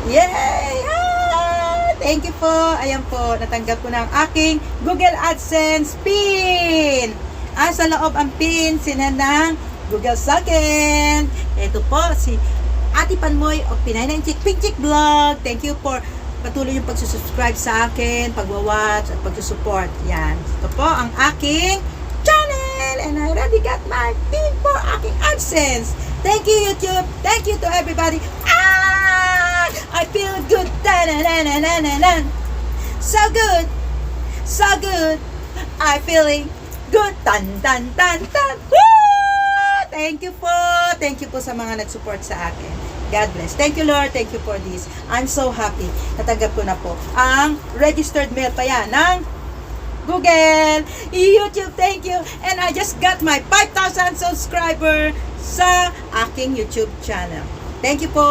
Yay! Thank you po. Ayan po, natanggap ko na ang aking Google AdSense PIN. Sa loob ang PIN, sinanang Google sa akin. Ito po, si Ate Panmoy o Pinay na Pink Chick Vlog. Thank you for patuloy yung pagsusubscribe sa akin, pagwawatch at pagsusupport. Yan. Ito po ang aking channel and I already got my PIN for aking AdSense. Thank you, YouTube. Thank you to everybody. I feel good. So good. So good. I feeling good. Woo! Thank you po. Thank you po sa mga nag-support sa akin. God bless. Thank you, Lord. Thank you for this. I'm so happy. Natanggap ko na po ang registered mail pa yan ng Google, YouTube. Thank you. And I just got my 5,000 subscriber sa aking YouTube channel. Thank you po.